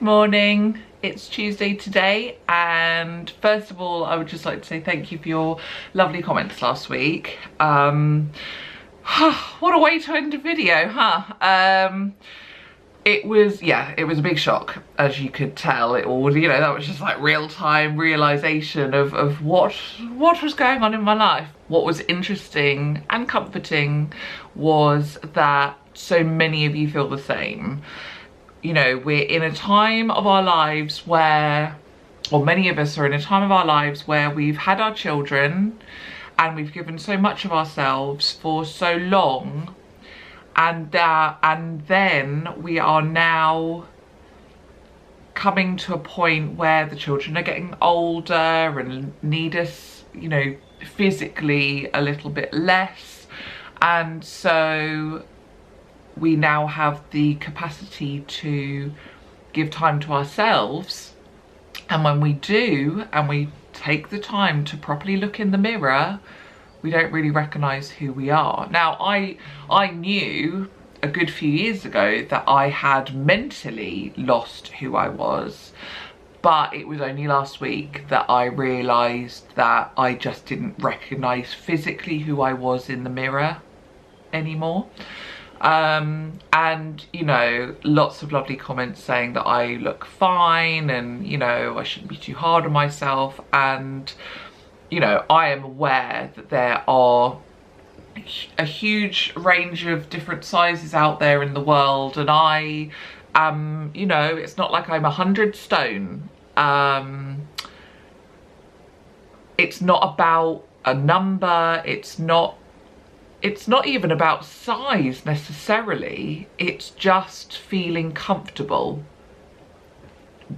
morning. It's Tuesday today, and first of all I would just like to say thank you for your lovely comments last week. What a way to end a video, huh? It was a big shock, as you could tell. It all, you know, that was just like real-time realization of what was going on in my life. What was interesting and comforting was that so many of you feel the same. You know, we're in a time of our lives where, or many of us are in a time of our lives where we've had our children and we've given so much of ourselves for so long, and then we are now coming to a point where the children are getting older and need us, you know, physically a little bit less, and so we now have the capacity to give time to ourselves. And when we do, and we take the time to properly look in the mirror, we don't really recognize who we are. Now, I knew a good few years ago that I had mentally lost who I was, but it was only last week that I realized that I just didn't recognize physically who I was in the mirror anymore. And you know, lots of lovely comments saying that I look fine and, you know, I shouldn't be too hard on myself. And, you know, I am aware that there are a huge range of different sizes out there in the world, and I am, you know, it's not like I'm 100 stone. It's not about a number, it's not even about size necessarily. It's just feeling comfortable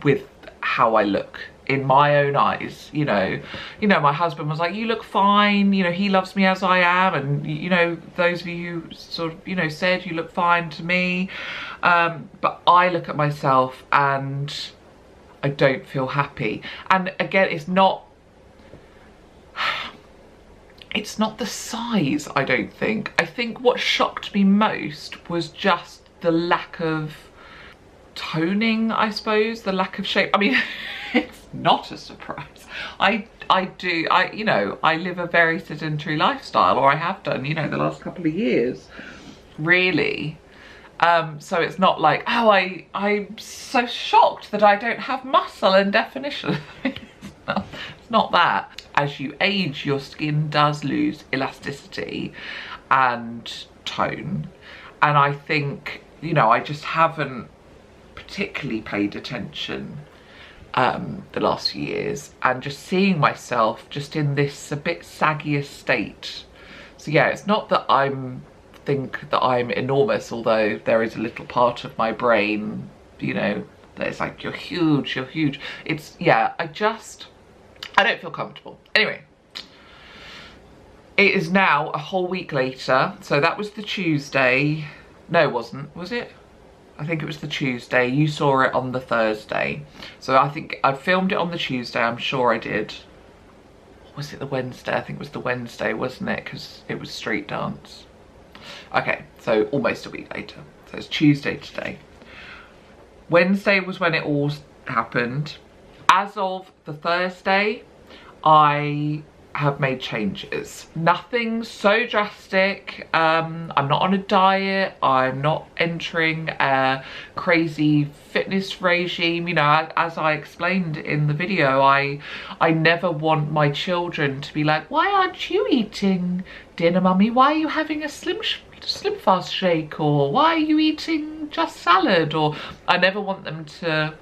with how I look in my own eyes. You know, my husband was like, you look fine, you know, he loves me as I am, and you know, those of you who sort of, you know, said you look fine to me, but I look at myself and I don't feel happy. And again, it's not the size, I don't think. I think what shocked me most was just the lack of toning, I suppose, the lack of shape. I mean, it's not a surprise. I you know, I live a very sedentary lifestyle, or I have done, you know, the last couple of years, really. So it's not like, oh, I'm so shocked that I don't have muscle and definition. It's not that. As you age, your skin does lose elasticity and tone. And I think, you know, I just haven't particularly paid attention the last few years, and just seeing myself just in this a bit saggier state. So yeah, it's not that think that I'm enormous, although there is a little part of my brain, you know, that is like, you're huge, you're huge. It's, yeah, I don't feel comfortable. Anyway, it is now a whole week later. So that was the Tuesday. No, it wasn't, was it? I think it was the Tuesday. You saw it on the Thursday. So I think I filmed it on the Tuesday, I'm sure I did. Or was it the Wednesday? I think it was the Wednesday, wasn't it? Because it was street dance. Okay, so almost a week later. So it's Tuesday today. Wednesday was when it all happened. As of the Thursday, I have made changes. Nothing so drastic. I'm not on a diet. I'm not entering a crazy fitness regime. You know, as I explained in the video, I never want my children to be like, why aren't you eating dinner, mummy? Why are you having a Slim Fast shake? Or why are you eating just salad? Or I never want them to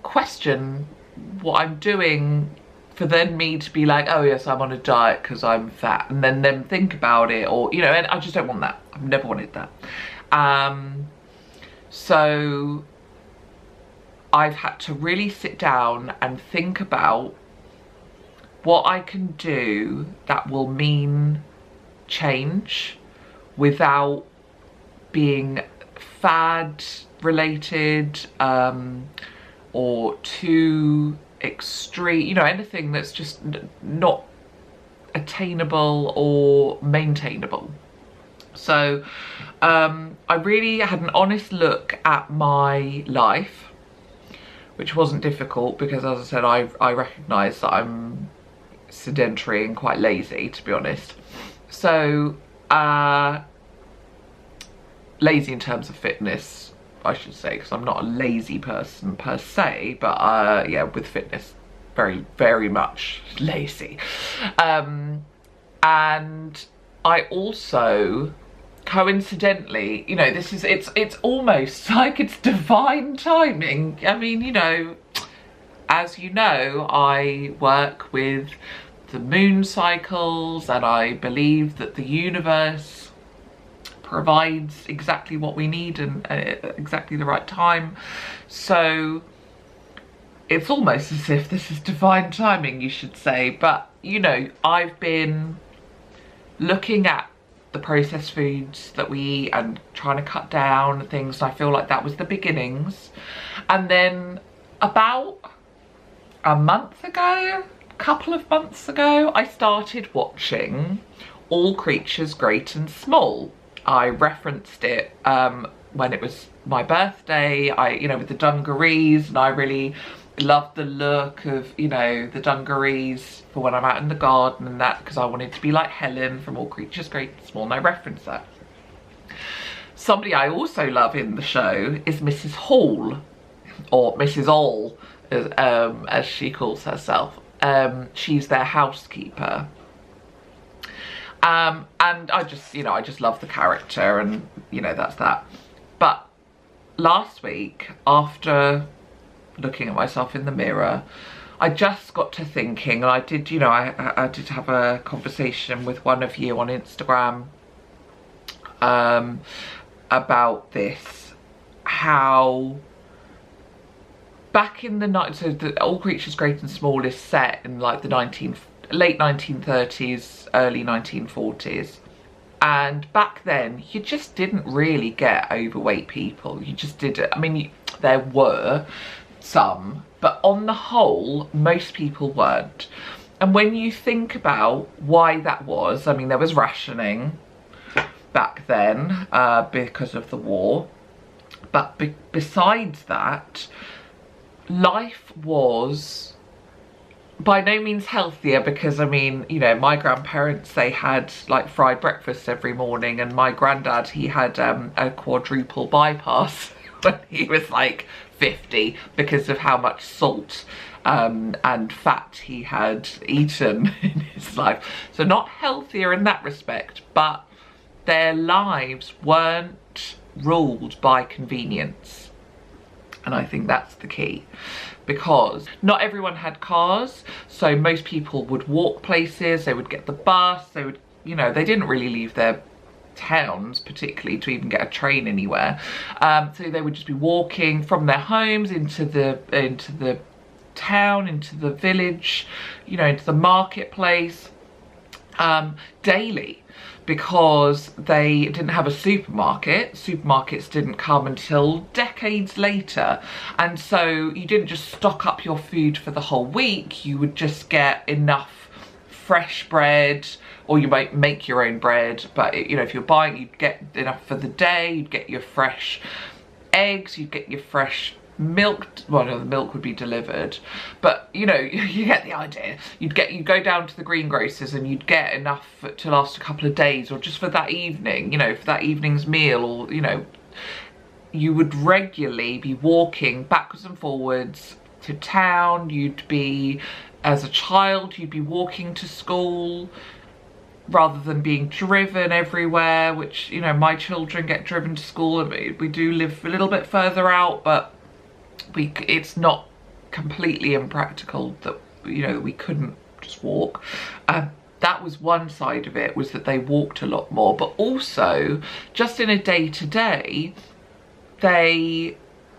question what I'm doing, for then me to be like, oh yes, I'm on a diet because I'm fat, and then them think about it, or, you know, and I just don't want that. I've never wanted that. So I've had to really sit down and think about what I can do that will mean change without being fad related, or too extreme, you know, anything that's just not attainable or maintainable. So I really had an honest look at my life which wasn't difficult because, as I said, I recognise that I'm sedentary and quite lazy, to be honest. So lazy in terms of fitness, I should say, because I'm not a lazy person per se, but yeah, with fitness, very, very much lazy. And I also, coincidentally, you know, it's almost like it's divine timing. I mean, you know, as you know, I work with the moon cycles, and I believe that the universe provides exactly what we need and exactly the right time. So it's almost as if this is divine timing, you should say. But, you know, I've been looking at the processed foods that we eat and trying to cut down things, and I feel like that was the beginnings. And then about a couple of months ago, I started watching All Creatures Great and Small. I referenced it when it was my birthday, you know, with the dungarees, and I really loved the look of, you know, the dungarees for when I'm out in the garden and that, because I wanted to be like Helen from All Creatures Great and Small, and I referenced that. Somebody I also love in the show is Mrs. Hall, or Mrs. All, as she calls herself. She's their housekeeper. And I just, you know, I just love the character, and, you know, that's that. But last week, after looking at myself in the mirror, I just got to thinking, and I did, you know, I did have a conversation with one of you on Instagram about this, how back in the night, so the All Creatures Great and Small is set in like the late 1930s, early 1940s. And back then, you just didn't really get overweight people. You just didn't. I mean, there were some, but on the whole, most people weren't. And when you think about why that was, I mean, there was rationing back then because of the war. But besides that, life was by no means healthier, because, I mean, you know, my grandparents, they had like fried breakfast every morning, and my granddad, he had a quadruple bypass when he was like 50 because of how much salt and fat he had eaten in his life. So not healthier in that respect, but their lives weren't ruled by convenience. And I think that's the key, because not everyone had cars, so most people would walk places, they would get the bus, they would, you know, they didn't really leave their towns particularly to even get a train anywhere. So they would just be walking from their homes into the town, into the village, you know, into the marketplace daily, because they didn't have a supermarket. Supermarkets didn't come until decades later, and so you didn't just stock up your food for the whole week. You would just get enough fresh bread, or you might make your own bread, but you know, if you're buying, you'd get enough for the day. You'd get your fresh eggs, you'd get your fresh milk. Well, no, the milk would be delivered, but you know, you get the idea. You'd go down to the greengrocers and you'd get enough to last a couple of days, or just for that evening, you know, for that evening's meal, or, you know, you would regularly be walking backwards and forwards to town. You'd be, as a child, you'd be walking to school rather than being driven everywhere, which, you know, my children get driven to school. We do live a little bit further out, but it's not completely impractical that, you know, that we couldn't just walk. That was one side of it, was that they walked a lot more, but also just in a day-to-day, they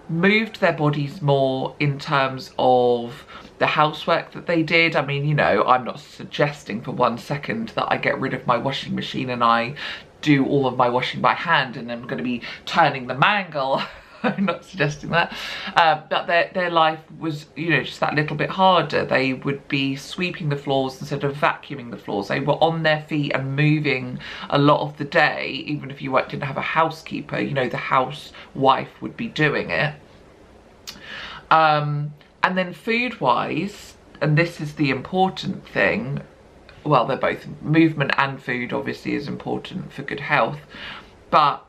moved their bodies more in terms of the housework that they did. I mean, you know, I'm not suggesting for 1 second that I get rid of my washing machine and I do all of my washing by hand and I'm going to be turning the mangle. I'm not suggesting that, but their life was, you know, just that little bit harder. They would be sweeping the floors instead of vacuuming the floors. They were on their feet and moving a lot of the day. Even if you didn't have a housekeeper, you know, the housewife would be doing it. And then food wise, and this is the important thing, well, they're both, movement and food obviously is important for good health, but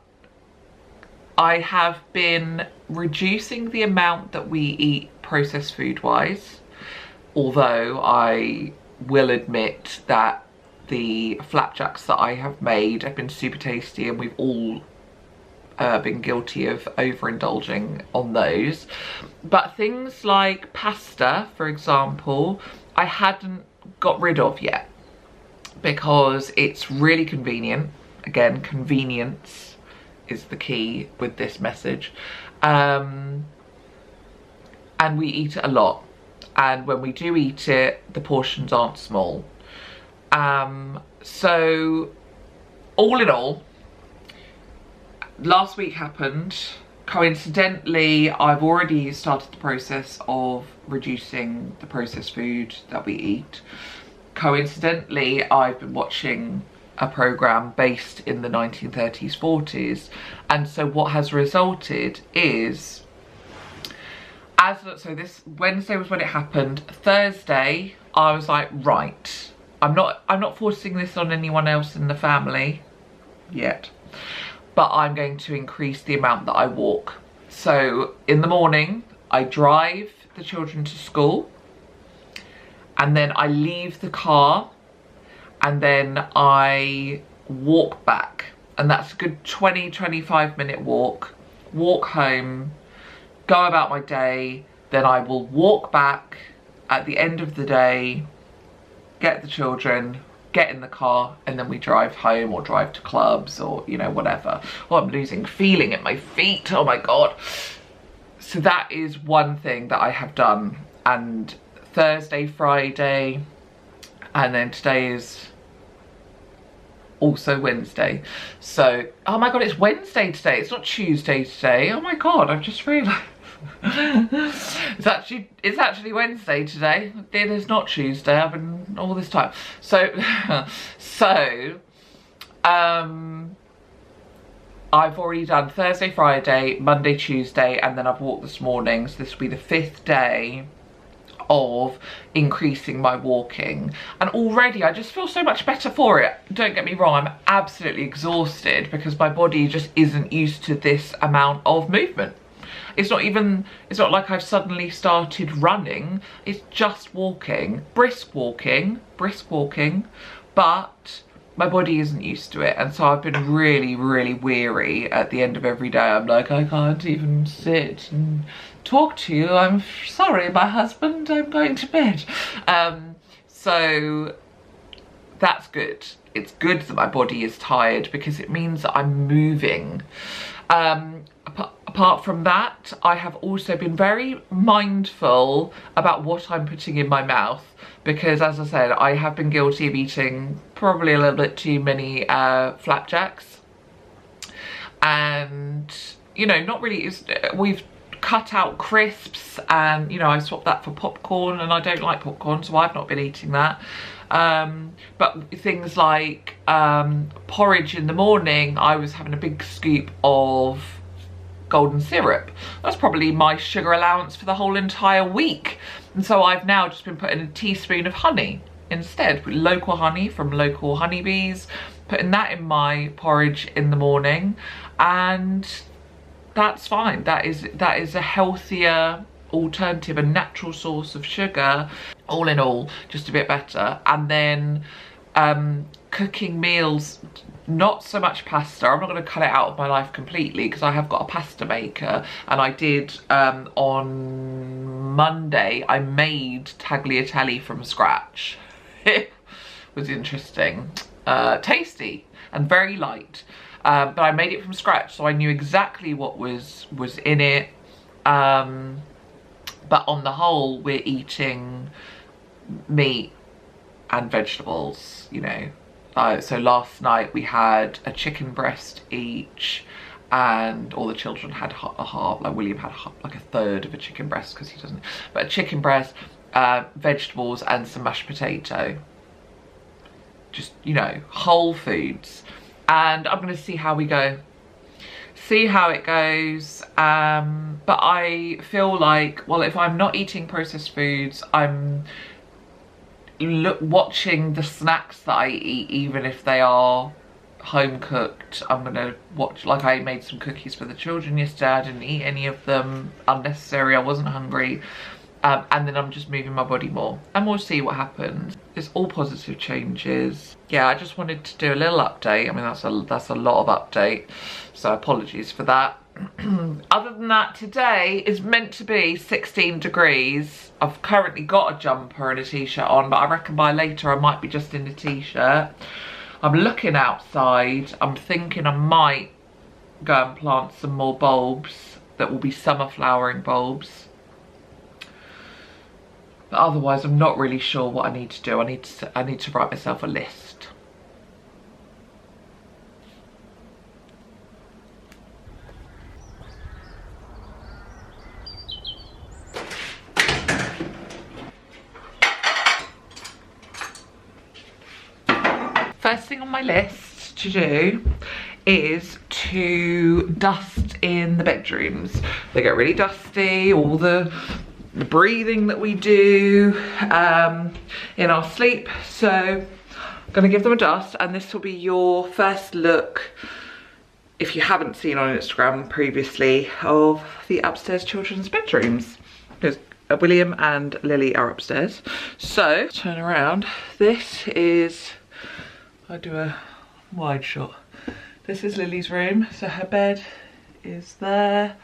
I have been reducing the amount that we eat processed food wise, although I will admit that the flapjacks that I have made have been super tasty, and we've all been guilty of overindulging on those. But things like pasta, for example, I hadn't got rid of yet because it's really convenient. Again, convenience is the key with this message. And we eat it a lot, and when we do eat it, the portions aren't small. So all in all, last week happened. Coincidentally, I've already started the process of reducing the processed food that we eat. Coincidentally, I've been watching a program based in the 1930s, 40s, and so what has resulted is, so this Wednesday was when it happened. Thursday, I was like, right, I'm not forcing this on anyone else in the family yet, but I'm going to increase the amount that I walk. So in the morning, I drive the children to school, and then I leave the car, and then I walk back. And that's a good 20-25 minute walk home, go about my day, then I will walk back at the end of the day, get the children, get in the car, and then we drive home or drive to clubs or, you know, whatever. Oh, I'm losing feeling in my feet, oh my God. So that is one thing that I have done. And Thursday, Friday, and then today is also Wednesday. So, oh my God, it's Wednesday today, it's not Tuesday today. Oh my God, I've just realised. it's actually Wednesday today. It is not Tuesday. I've been all this time. So I've already done Thursday, Friday, Monday, Tuesday, and then I've walked this morning. So this will be the 5th day of increasing my walking, and already I just feel so much better for it. Don't get me wrong, I'm absolutely exhausted because my body just isn't used to this amount of movement. It's not like I've suddenly started running, it's just walking, brisk walking, but my body isn't used to it, and so I've been really, really weary at the end of every day. I'm like, I can't even sit and talk to you. I'm sorry, my husband, I'm going to bed. So that's good. It's good that my body is tired because it means that I'm moving. Apart from that, I have also been very mindful about what I'm putting in my mouth because, as I said, I have been guilty of eating probably a little bit too many flapjacks. And, you know, not really, we've cut out crisps, and, you know, I swapped that for popcorn, and I don't like popcorn, so I've not been eating that. But things like porridge in the morning, I was having a big scoop of golden syrup. That's probably my sugar allowance for the whole entire week. And so I've now just been putting a teaspoon of honey instead, with local honey from local honeybees, putting that in my porridge in the morning, and that's fine. That is a healthier alternative, a natural source of sugar. All in all, just a bit better. And then cooking meals, not so much pasta. I'm not going to cut it out of my life completely because I have got a pasta maker, and I did on Monday I made tagliatelle from scratch. It was interesting, tasty and very light, but I made it from scratch, so I knew exactly what was in it. But on the whole, we're eating meat and vegetables, you know. So last night we had a chicken breast each, and all the children had a half, like William had like a third of a chicken breast because he doesn't, but a chicken breast, vegetables and some mashed potato. Just, you know, whole foods. And I'm going to see how we go. see how it goes. But I feel like, well, if I'm not eating processed foods, I'm watching the snacks that I eat, even if they are home cooked. I'm gonna watch, like I made some cookies for the children yesterday. I didn't eat any of them, unnecessary, I wasn't hungry. And then I'm just moving my body more, and we'll see what happens. It's all positive changes. Yeah, I just wanted to do a little update. I mean, that's a lot of update, so apologies for that. Other than that, today is meant to be 16 degrees. I've currently got a jumper and a t-shirt on, but I reckon by later I might be just in a t-shirt. I'm looking outside. I'm thinking I might go and plant some more bulbs that will be summer flowering bulbs. But otherwise, I'm not really sure what I need to do. I need to write myself a list. First thing on my list to do is to dust in the bedrooms. They get really dusty, all the breathing that we do in our sleep. So I'm gonna give them a dust, and this will be your first look, if you haven't seen on Instagram previously, of the upstairs children's bedrooms, because William and Lily are upstairs. So turn around. This is, I do a wide shot. This is Lily's room. So her bed is there,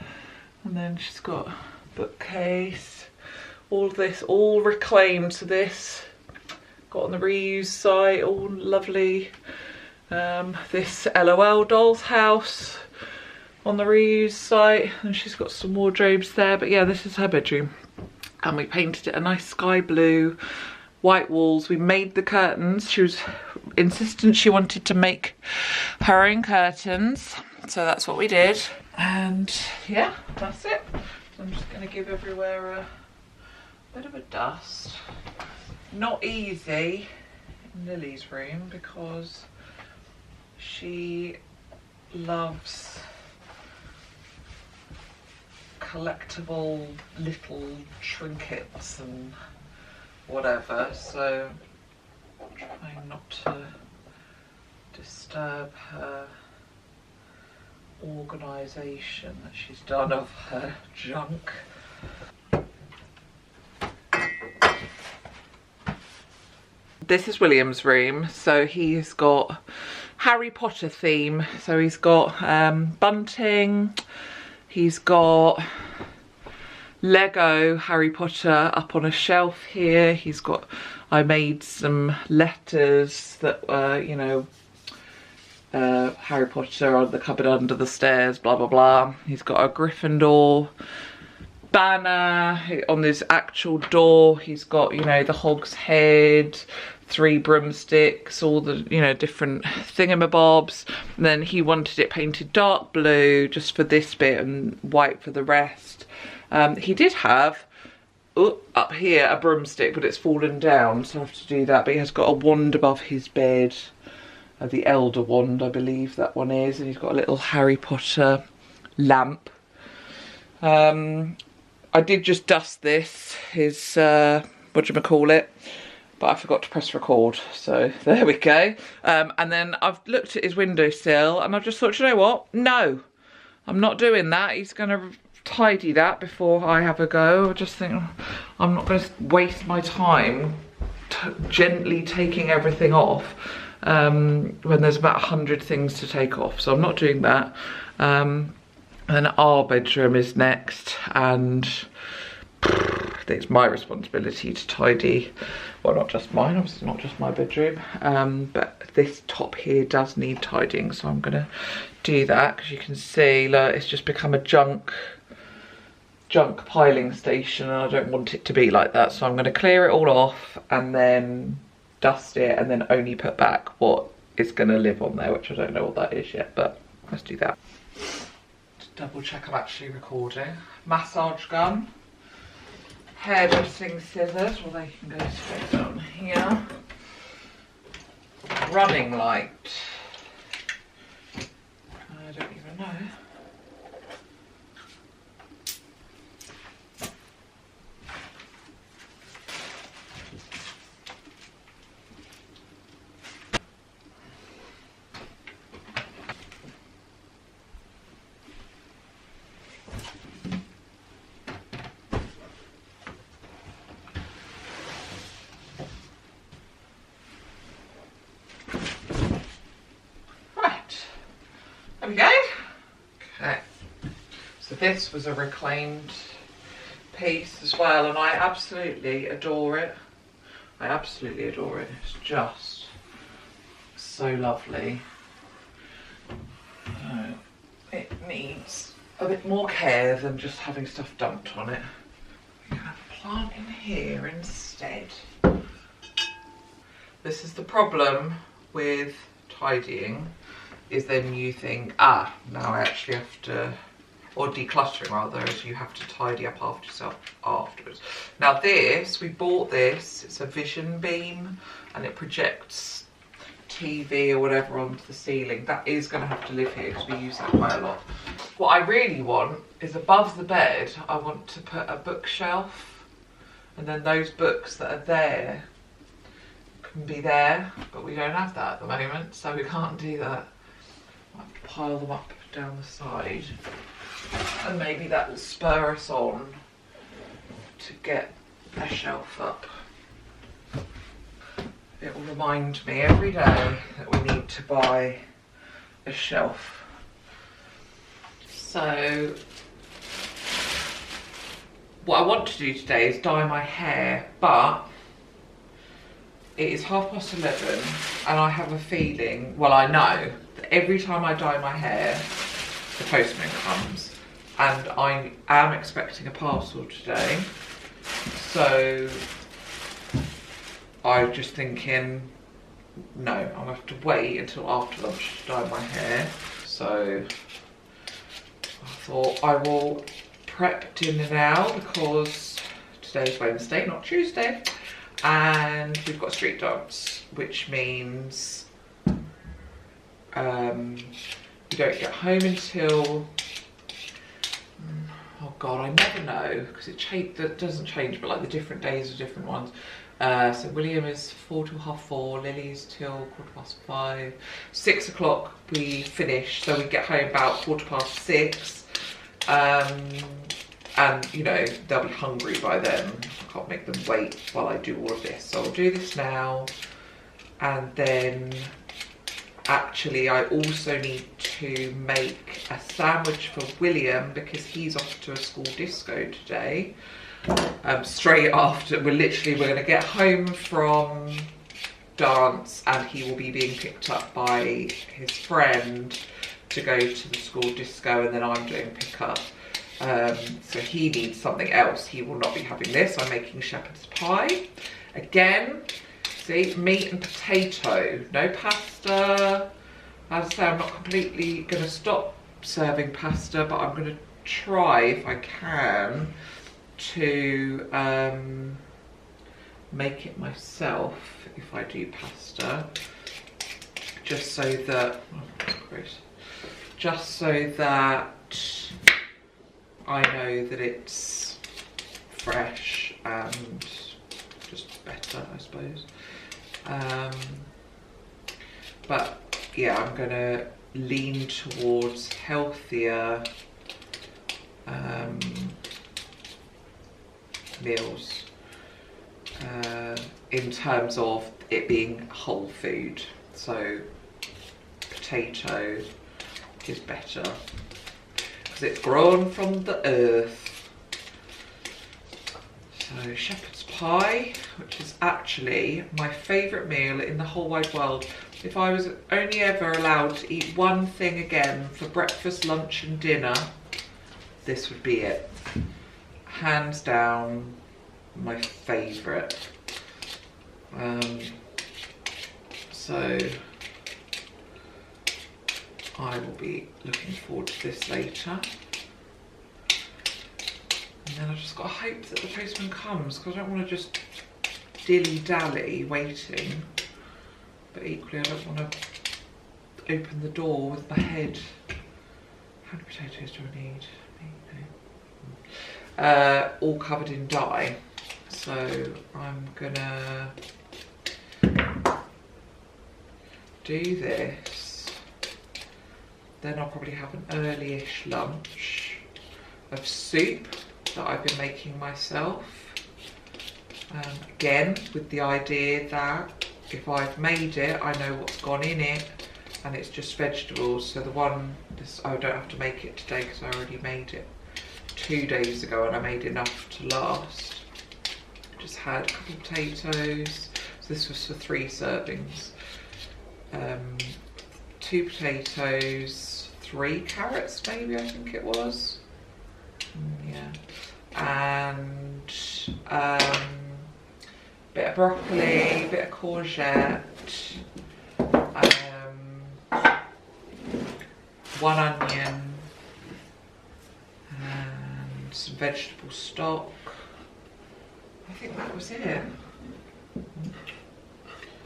and then she's got a bookcase. All of this, all reclaimed. So this, got on the reuse site, all lovely. This LOL doll's house on the reuse site, and she's got some wardrobes there. But yeah, this is her bedroom, and we painted it a nice sky blue, white walls. We made the curtains. She was insistent she wanted to make her own curtains, so that's what we did. And yeah, that's it. So I'm just gonna give everywhere a bit of a dust. Not easy in Lily's room because she loves collectible little trinkets and whatever, so trying not to disturb her organisation that she's done of her junk. This is William's room. So he's got Harry Potter theme. So he's got bunting, he's got Lego Harry Potter up on a shelf here. He's got, I made some letters that were, you know, Harry Potter on the cupboard under the stairs, blah blah blah. He's got a Gryffindor banner on this actual door. He's got, you know, the hog's head, 3 broomsticks, all the, you know, different thingamabobs. And then he wanted it painted dark blue just for this bit and white for the rest. He did have up here a broomstick, but it's fallen down, so I have to do that. But he has got a wand above his bed, the Elder Wand, I believe that one is, and he's got a little Harry Potter lamp. I did just dust this, his, whatchamacallit, but I forgot to press record, so there we go. And then I've looked at his windowsill and I've just thought, you know what, no, I'm not doing that. He's gonna tidy that before I have a go. I just think I'm not going to waste my time gently taking everything off when there's about 100 things to take off, so I'm not doing that. And our bedroom is next, and it's my responsibility to tidy. Well, not just mine, obviously not just my bedroom, but this top here does need tidying, so I'm gonna do that, because you can see, look, it's just become a junk piling station, and I don't want it to be like that. So I'm going to clear it all off and then dust it, and then only put back what is going to live on there, which I don't know what that is yet, but let's do that. Just double check I'm actually recording. Massage gun, hairdressing scissors, well, they can go straight down here. Running light, I don't even know. this was a reclaimed piece as well, and I absolutely adore it. I absolutely adore it. It's just so lovely. It needs a bit more care than just having stuff dumped on it. We can have a plant in here instead. This is the problem with tidying, is then you think, now I actually have to, or decluttering rather, is you have to tidy up after yourself afterwards. Now this, we bought this, it's a vision beam and it projects TV or whatever onto the ceiling. That is going to have to live here because we use that quite a lot. What I really want is above the bed, I want to put a bookshelf, and then those books that are there can be there, but we don't have that at the moment, so we can't do that. I have to pile them up down the side, and maybe that will spur us on to get a shelf up. It will remind me every day that we need to buy a shelf. So what I want to do today is dye my hair, but it is 11:30 and I have a feeling, well, I know that every time I dye my hair, the postman comes, and I am expecting a parcel today. So I'm just thinking, no, I'm gonna have to wait until after lunch to dye my hair. So I thought I will prep dinner now because today's Wednesday, not Tuesday. And we've got street dance, which means we don't get home until, oh god, I never know, because it doesn't change, but like the different days are different ones. So William is 4 till 4:30, Lily's till 5:15. 6 o'clock we finish, so we get home about 6:15. And you know, they'll be hungry by then. I can't make them wait while I do all of this. So I'll do this now. And then actually I also need to make a sandwich for William because he's off to a school disco today. Straight after, we're gonna get home from dance and he will be being picked up by his friend to go to the school disco, and then I'm doing pickup. So he needs something else. He will not be having this. I'm making shepherd's pie. Again, see, meat and potato, no pasta. As I say, I'm not completely going to stop serving pasta, but I'm going to try, if I can, to make it myself if I do pasta. Just so that, I know that it's fresh and just better, I suppose. But yeah, I'm gonna lean towards healthier meals in terms of it being whole food. So potato is better because it's grown from the earth. So shepherd's pie, which is actually my favourite meal in the whole wide world. If I was only ever allowed to eat one thing again for breakfast, lunch and dinner, this would be it. Hands down, my favourite. So I will be looking forward to this later. And then I've just got to hope that the postman comes, because I don't want to just dilly-dally waiting. But equally I don't want to open the door with my head. How many potatoes do I need? All covered in dye. So I'm gonna do this. Then I'll probably have an early-ish lunch of soup that I've been making myself. Again, with the idea that if I've made it, I know what's gone in it, and it's just vegetables. So the one, I don't have to make it today because I already made it. 2 days ago and I made enough to last. Just had a couple of potatoes. So this was for 3 servings. 2 potatoes, 3 carrots maybe, I think it was. Yeah. And bit of broccoli, bit of courgette, 1 onion, and some vegetable stock. I think that was it.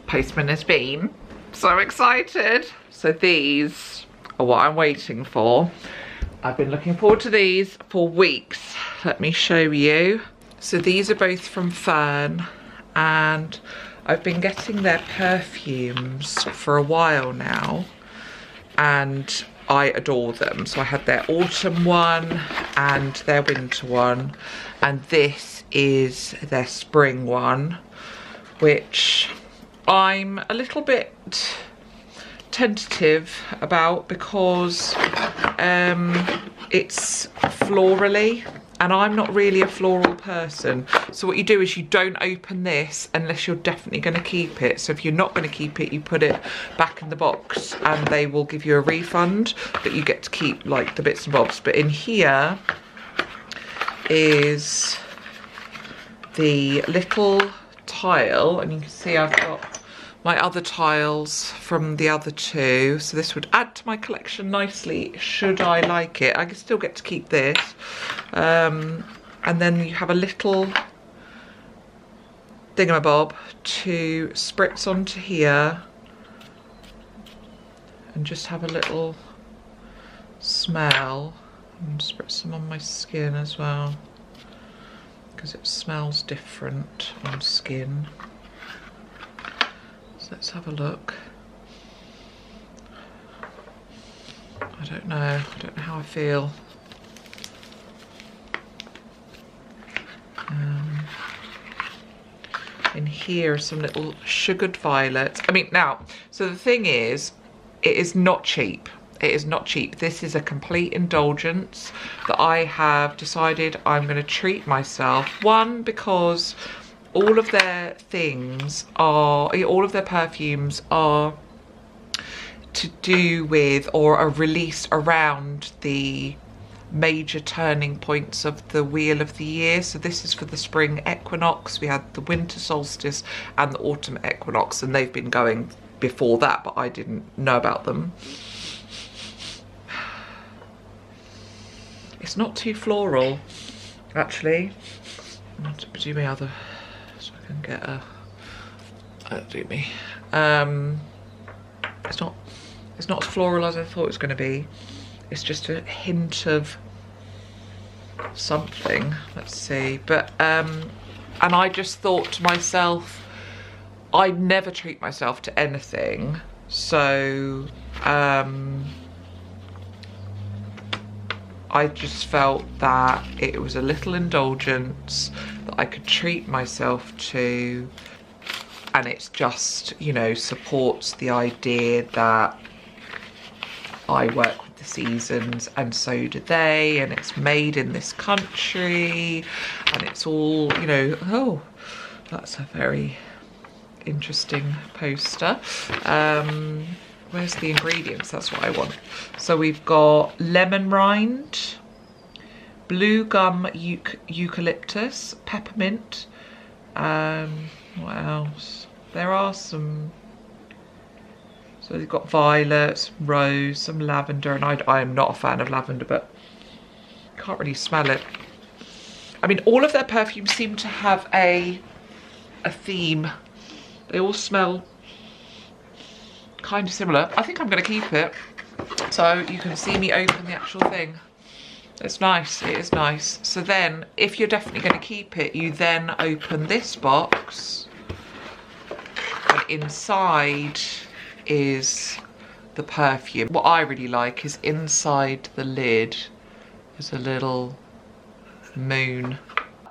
Postman has been. So excited. So these are what I'm waiting for. I've been looking forward to these for weeks. Let me show you. So these are both from Fern, and I've been getting their perfumes for a while now, and I adore them. So I had their autumn one and their winter one, and this is their spring one, which I'm a little bit tentative about because it's florally and I'm not really a floral person. So what you do is you don't open this unless you're definitely going to keep it. So if you're not going to keep it, you put it back in the box and they will give you a refund, but you get to keep like the bits and bobs. But in here is the little tile, and you can see I've got my other tiles from the other 2. So this would add to my collection nicely should I like it. I can still get to keep this. And then you have a little thingamabob to spritz onto here and just have a little smell, and spritz some on my skin as well because it smells different on skin. So let's have a look. I don't know how I feel. In here are some little sugared violets. I mean, now, so the thing is, it is not cheap. It is not cheap. This is a complete indulgence that I have decided I'm going to treat myself. One, because all of their things are, all of their perfumes are to do with or are released around the major turning points of the wheel of the year. So this is for the spring equinox. We had the winter solstice and the autumn equinox, and they've been going before that, but I didn't know about them. It's not too floral, actually. I'm going to do my other, so I can get a, do me. It's not as floral as I thought it was going to be. It's just a hint of something. Let's see. But and I just thought to myself, I never treat myself to anything, so I just felt that it was a little indulgence that I could treat myself to, and it's just, you know, supports the idea that I work with the seasons and so do they, and it's made in this country, and it's all, you know, oh, that's a very interesting poster. Where's the ingredients? That's what I want. So we've got lemon rind, blue gum eucalyptus, peppermint, what else? There are some, so they've got violets, rose, some lavender, and I am not a fan of lavender, but can't really smell it. I mean, all of their perfumes seem to have a theme. They all smell kind of similar. I think I'm going to keep it, so you can see me open the actual thing. It's nice, it is nice. So then, if you're definitely going to keep it, you then open this box, and inside is the perfume. What I really like is inside the lid is a little moon.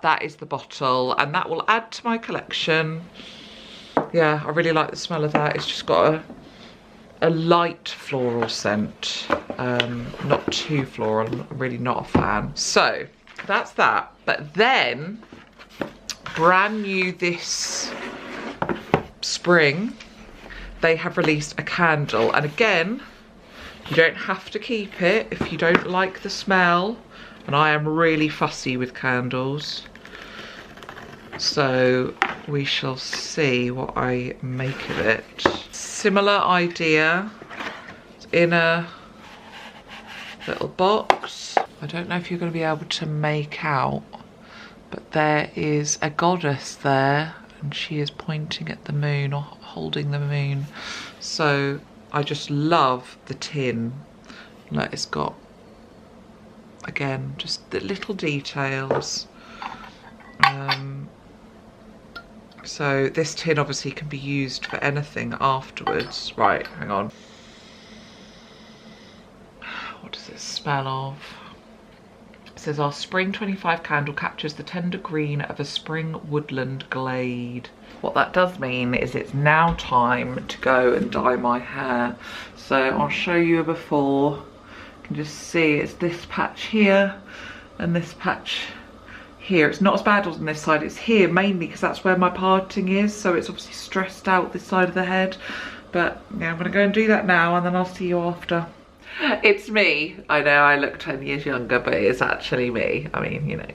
That is the bottle, and that will add to my collection. Yeah, I really like the smell of that. It's just got a light floral scent, not too floral. I'm really not a fan. So that's that. But then, brand new this spring, they have released a candle. And again, you don't have to keep it if you don't like the smell. And I am really fussy with candles. So we shall see what I make of it. Similar idea. It's in a little box. I don't know if you're going to be able to make out, but there is a goddess there and she is pointing at the moon or holding the moon. So I just love the tin. Look, it's got, again, just the little details. So this tin obviously can be used for anything afterwards. Right, hang on. What does it smell of? It says our spring 25 candle captures the tender green of a spring woodland glade. What that does mean is it's now time to go and dye my hair. So I'll show you a before. You can just see it's this patch here and this patch here. It's not as bad as on this side, it's here mainly because that's where my parting is, so it's obviously stressed out this side of the head. But yeah, I'm gonna go and do that now and then I'll see you after. It's me. I know I look 10 years younger, but it's actually me. I mean, you know.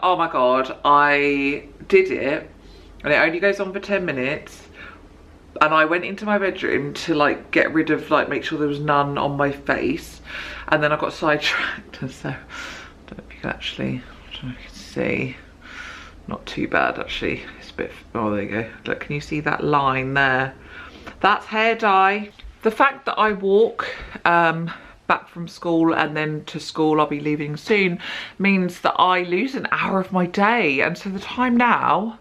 Oh my god, I did it and it only goes on for 10 minutes. And I went into my bedroom to like get rid of, like, make sure there was none on my face, and then I got sidetracked. So I don't know if you can actually, I don't know if you can see. Not too bad actually. It's a bit, oh there you go. Look, can you see that line there? That's hair dye. The fact that I walk back from school and then to school, I'll be leaving soon, means that I lose an hour of my day. And so the time now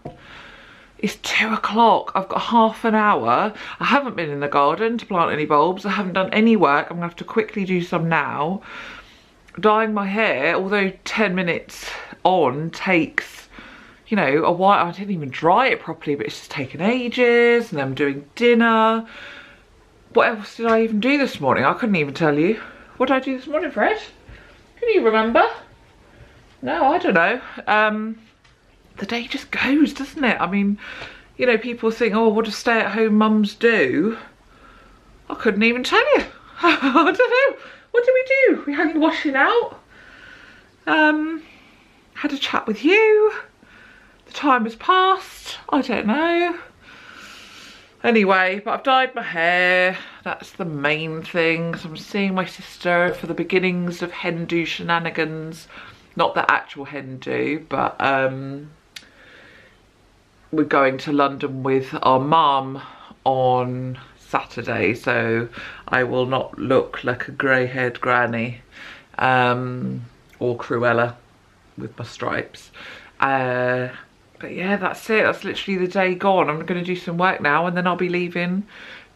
is 2 o'clock. I've got half an hour. I haven't been in the garden to plant any bulbs. I haven't done any work. I'm gonna have to quickly do some now. Dyeing my hair, although 10 minutes on takes, you know, a while. I didn't even dry it properly, but it's just taken ages. And then I'm doing dinner. What else did I even do this morning? I couldn't even tell you. What did I do this morning, Fred? Can you remember? No, I don't know. The day just goes, doesn't it? I mean, you know, people think, oh, what do stay-at-home mums do? I couldn't even tell you. I don't know. What did we do? We hung the washing out. Had a chat with you. The time has passed. I don't know. Anyway, but I've dyed my hair. That's the main thing. So I'm seeing my sister for the beginnings of hen do shenanigans. Not the actual hen do, but we're going to London with our mum on Saturday, so I will not look like a grey-haired granny or Cruella with my stripes. But yeah, that's it. That's literally the day gone. I'm going to do some work now and then I'll be leaving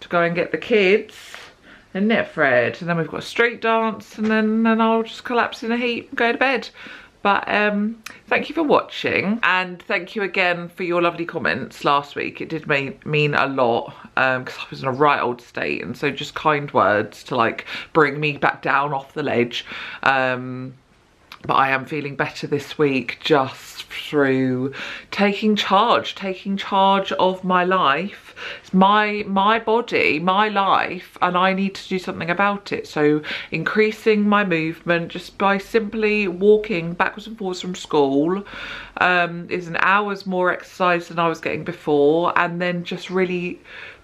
to go and get the kids. Isn't it, Fred? And then we've got a street dance and then I'll just collapse in a heap and go to bed. But thank you for watching, and thank you again for your lovely comments last week. It did mean a lot because I was in a right old state, and so just kind words to like bring me back down off the ledge. But I am feeling better this week just through taking charge of my life. It's my body, my life, and I need to do something about it. So increasing my movement just by simply walking backwards and forwards from school is an hour's more exercise than I was getting before, and then just really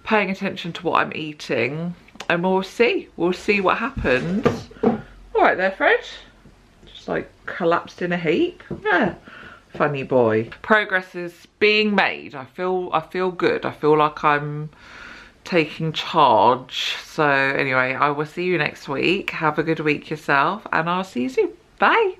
paying attention to what I'm eating, and we'll see what happens. All right there, Fred. Like collapsed in a heap. Yeah, funny boy. Progress is being made. I feel good. I feel like I'm taking charge. So anyway, I will see you next week. Have a good week yourself, and I'll see you soon. Bye.